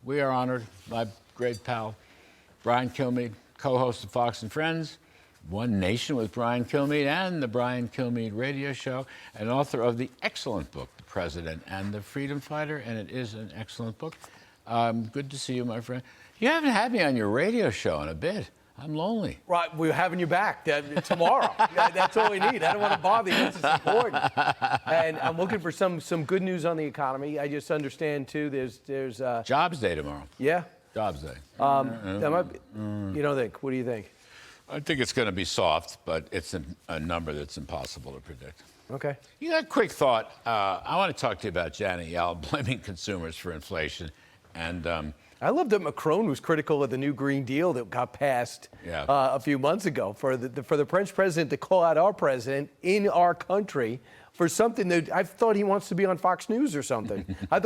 we are honored. My great pal, Brian Kilmeade, co-host of Fox and Friends, One Nation with Brian Kilmeade, and the Brian Kilmeade Radio Show, and author of the excellent book, The President and the Freedom Fighter, and it is an excellent book. Good to see you, my friend. You haven't had me on your radio show in a bit. I'm lonely. Right, we're having you back tomorrow. That's all we need. I don't want to bother you. This is important. And I'm looking for some good news on the economy. I just understand, too, there's Jobs Day tomorrow. Yeah? Jobs Day. That might be, you don't think? What do you think? I think it's going to be soft, but it's a number that's impossible to predict. Okay. You got a quick thought. I want to talk to you about Janet Yellen blaming consumers for inflation. And I love that Macron was critical of the new Green Deal that got passed a few months ago for the French president to call out our president in our country for something that I thought he wants to be on Fox News or something. I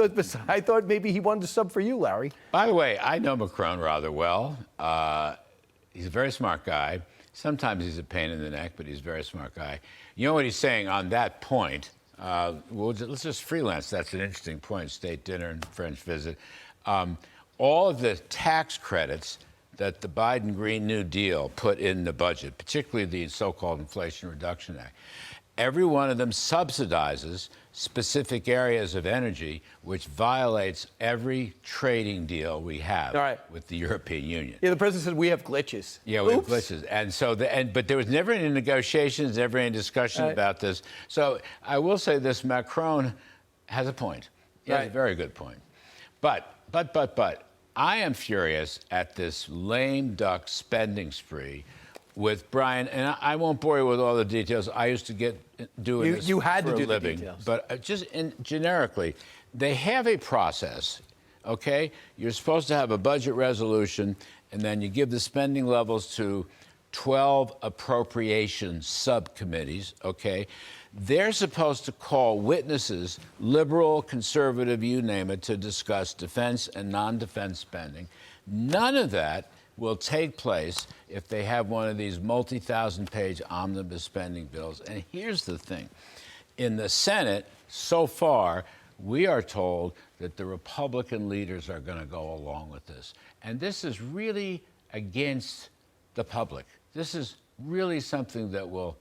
thought maybe he wanted to sub for you, Larry. By the way, I know Macron rather well. He's a very smart guy. Sometimes he's a pain in the neck, but he's a very smart guy. You know what he's saying on that point? Let's just freelance. That's an interesting point. State dinner and French visit. All of the tax credits that the Biden Green New Deal put in the budget, particularly the so-called Inflation Reduction Act, every one of them subsidizes specific areas of energy, which violates every trading deal we have with the European Union. Yeah, the president said we have glitches. Yeah, we have glitches. And so, but there was never any negotiations, never any discussion about this. So I will say this, Macron has a point. He has a very good point. But I am furious at this lame duck spending spree with Brian, and I won't bore you with all the details. I used to do this you had for to do a living. The details. But just generically, they have a process, okay? You're supposed to have a budget resolution, and then you give the spending levels to 12 appropriation subcommittees, okay? They're supposed to call witnesses, liberal, conservative, you name it, to discuss defense and non-defense spending. None of that will take place if they have one of these multi-thousand-page omnibus spending bills. And here's the thing. In the Senate, so far, we are told that the Republican leaders are going to go along with this. And this is really against the public. This is really something that will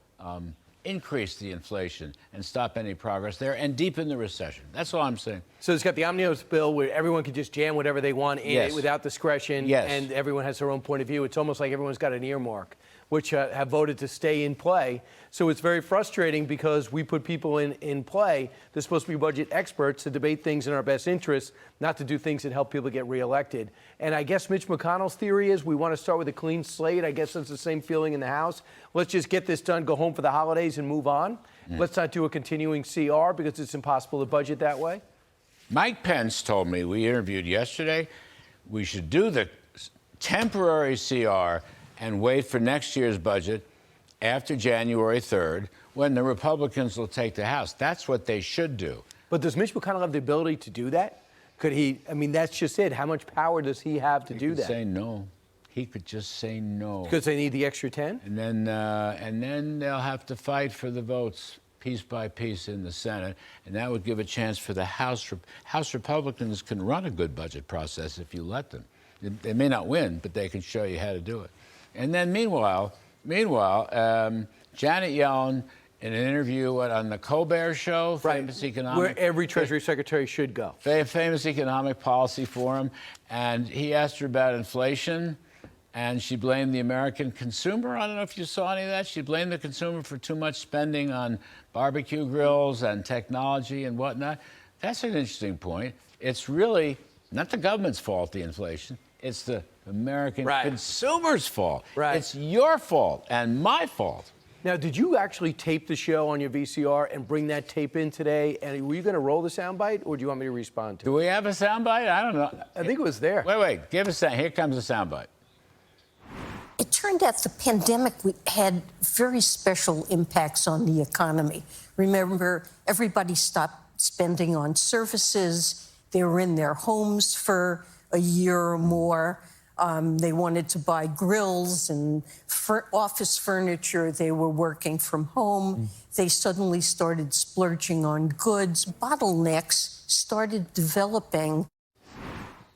increase the inflation and stop any progress there and deepen the recession. That's all I'm saying. So it's got the omnibus bill where everyone can just jam whatever they want in it without discretion, and everyone has their own point of view. It's almost like everyone's got an earmark, which have voted to stay in play. So it's very frustrating because we put people in play. They're supposed to be budget experts to debate things in our best interests, not to do things that help people get reelected. And I guess Mitch McConnell's theory is we want to start with a clean slate. I guess that's the same feeling in the House. Let's just get this done, go home for the holidays, and move on. Let's not do a continuing CR because it's impossible to budget that way. Mike Pence told me, we interviewed yesterday, we should do the temporary CR and wait for next year's budget after January 3rd, when the Republicans will take the House. That's what they should do. But does Mitch McConnell have the ability to do that? Could he? I mean, that's just it. How much power does he have to do that? Say no. He could just say no. Because they need the extra 10? And then they'll have to fight for the votes piece by piece in the Senate, and that would give a chance for the House. House Republicans can run a good budget process if you let them. They may not win, but they can show you how to do it. And then meanwhile, Janet Yellen, in an interview on the Colbert Show, famous economic, where every Treasury Secretary should go, famous economic policy forum, and he asked her about inflation, and she blamed the American consumer. I don't know if you saw any of that. She blamed the consumer for too much spending on barbecue grills and technology and whatnot. That's an interesting point. It's really not the government's fault, the inflation. It's the American consumer's fault. It's your fault and my fault. Now, did you actually tape the show on your VCR and bring that tape in today? And were you going to roll the soundbite, or do you want me to respond to it? Do we have a soundbite? I don't know. I think it was there. Wait. Give us that. Here comes the soundbite. It turned out the pandemic had very special impacts on the economy. Remember, everybody stopped spending on services. They were in their homes for a year or more. They wanted to buy grills and office furniture. They were working from home. They suddenly started splurging on goods. Bottlenecks started developing.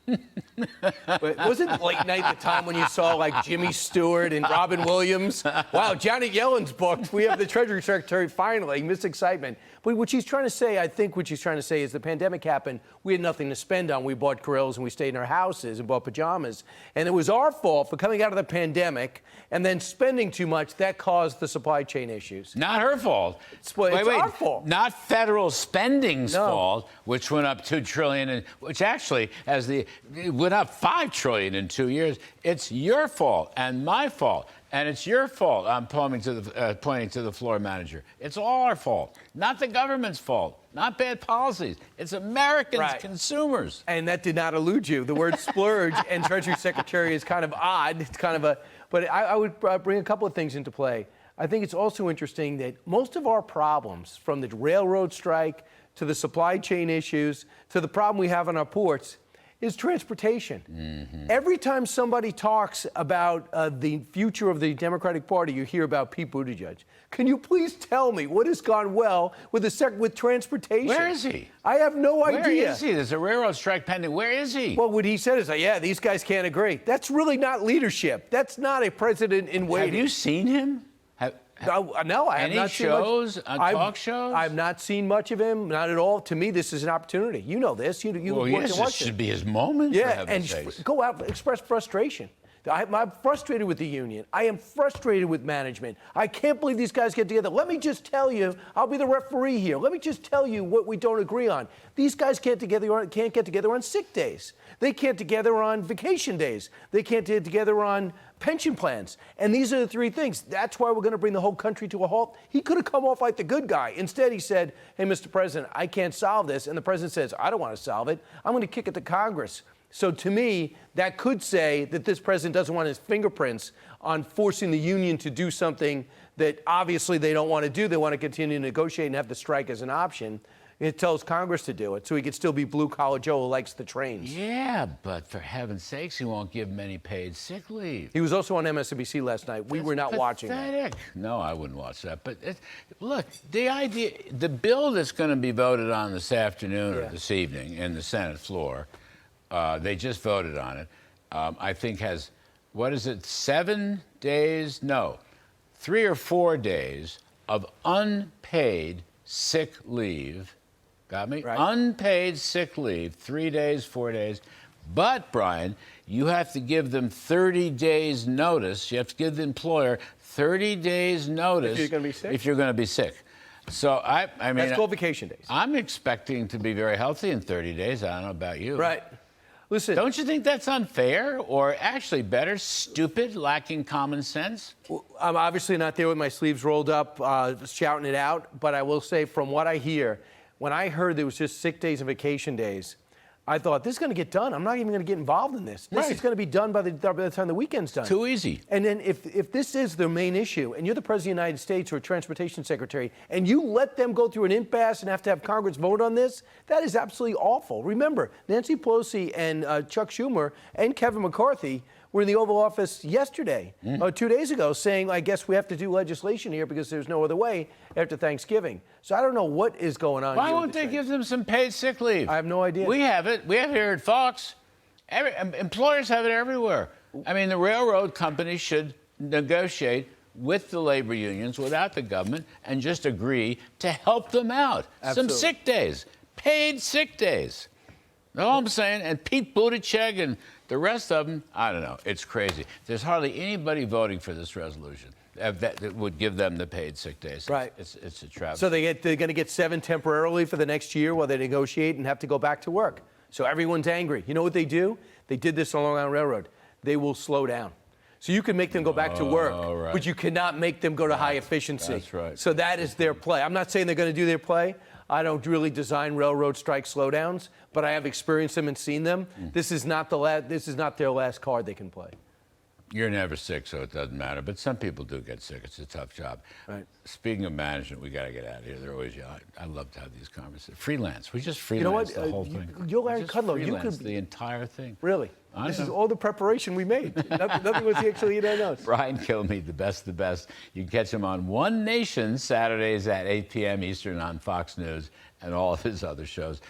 But wasn't late night the time when you saw like Jimmy Stewart and Robin Williams? Wow, Janet Yellen's booked. We have the Treasury Secretary finally. Miss excitement. But what she's trying to say, I think what she's trying to say is the pandemic happened. We had nothing to spend on. We bought grills and we stayed in our houses and bought pajamas. And it was our fault for coming out of the pandemic and then spending too much. That caused the supply chain issues. Not her fault. It's our fault. Not federal spending's fault, which went up $2 trillion, and which actually, it went up $5 trillion in 2 years. It's your fault and my fault. And it's your fault. I'm pointing to the floor manager. It's all our fault, not the government's fault, not bad policies. It's Americans, consumers. And that did not elude you. The word splurge and Treasury Secretary is kind of odd. It's kind of but I would bring a couple of things into play. I think it's also interesting that most of our problems, from the railroad strike to the supply chain issues to the problem we have on our ports, is transportation. Mm-hmm. Every time somebody talks about the future of the Democratic Party, you hear about Pete Buttigieg. Can you please tell me what has gone well with with transportation? Where is he? I have no idea. Where is he? There's a railroad strike pending. Where is he? Well, what he said is, yeah, these guys can't agree. That's really not leadership. That's not a president in waiting. Have you seen him? No, I have not seen much. Any shows, talk shows? I've not seen much of him, not at all. To me, this is an opportunity. You know this. Well, yes, this should be his moment. Yeah, and go out and express frustration. I'm frustrated with the union. I am frustrated with management. I can't believe these guys get together. Let me just tell you, I'll be the referee here. Let me just tell you what we don't agree on. These guys can't get together on sick days. They can't get together on vacation days. They can't get together on pension plans. And these are the three things. That's why we're going to bring the whole country to a halt. He could have come off like the good guy. Instead, he said, hey, Mr. President, I can't solve this. And the president says, I don't want to solve it. I'm going to kick it to Congress. So to me, that could say that this president doesn't want his fingerprints on forcing the union to do something that obviously they don't want to do. They want to continue to negotiate and have the strike as an option. It tells Congress to do it, so he could still be blue-collar Joe who likes the trains. Yeah, but for heaven's sakes, he won't give him any paid sick leave. He was also on MSNBC last night. We were not watching that. No, I wouldn't watch that. But look, the bill that's going to be voted on this afternoon or this evening in the Senate floor, they just voted on it, I think has, 7 days? No, 3 or 4 days of unpaid sick leave. Got me? Right. Unpaid sick leave, 3 days, 4 days. But, Brian, you have to give them 30 days notice. You have to give the employer 30 days notice. If you're going to be sick? If you're going to be sick. So, I mean... That's called vacation days. I'm expecting to be very healthy in 30 days. I don't know about you. Right. Listen. Don't you think that's unfair? Or actually better, stupid, lacking common sense? I'm obviously not there with my sleeves rolled up, shouting it out. But I will say, from what I hear, when I heard there was just sick days and vacation days, I thought, this is going to get done. I'm not even going to get involved in this. This is going to be done by the time the weekend's done. Too easy. And then if this is the main issue, and you're the President of the United States or Transportation Secretary, and you let them go through an impasse and have to have Congress vote on this, that is absolutely awful. Remember, Nancy Pelosi and Chuck Schumer and Kevin McCarthy were in the Oval Office yesterday, 2 days ago, saying, I guess we have to do legislation here because there's no other way after Thanksgiving. So I don't know what is going on. Why won't they give them some paid sick leave? I have no idea. We have it. We have it here at Fox. Employers have it everywhere. I mean, the railroad companies should negotiate with the labor unions, without the government, and just agree to help them out. Absolutely. Some sick days, paid sick days. That's all I'm saying. And Pete Buttigieg and the rest of them, I don't know. It's crazy. There's hardly anybody voting for this resolution that would give them the paid sick days. Right. It's a travesty. So they're going to get 7 temporarily for the next year while they negotiate and have to go back to work. So everyone's angry. You know what they do? They did this on Long Island Railroad. They will slow down. So you can make them go back to work, but you cannot make them go to high efficiency. That's right. So that is their play. I'm not saying they're going to do their play. I don't really design railroad strike slowdowns, but I have experienced them and seen them. This is not their last card they can play. You're never sick, so it doesn't matter. But some people do get sick. It's a tough job. Right. Speaking of management, we got to get out of here. They're always young. I love to have these conversations. Freelance. We just freelance the whole thing. You're Larry Kudlow. You could the entire thing. Really? This is all the preparation we made. Nothing was actually in our notes. Brian Kilmeade, the best of the best. You can catch him on One Nation Saturdays at 8 p.m. Eastern on Fox News and all of his other shows.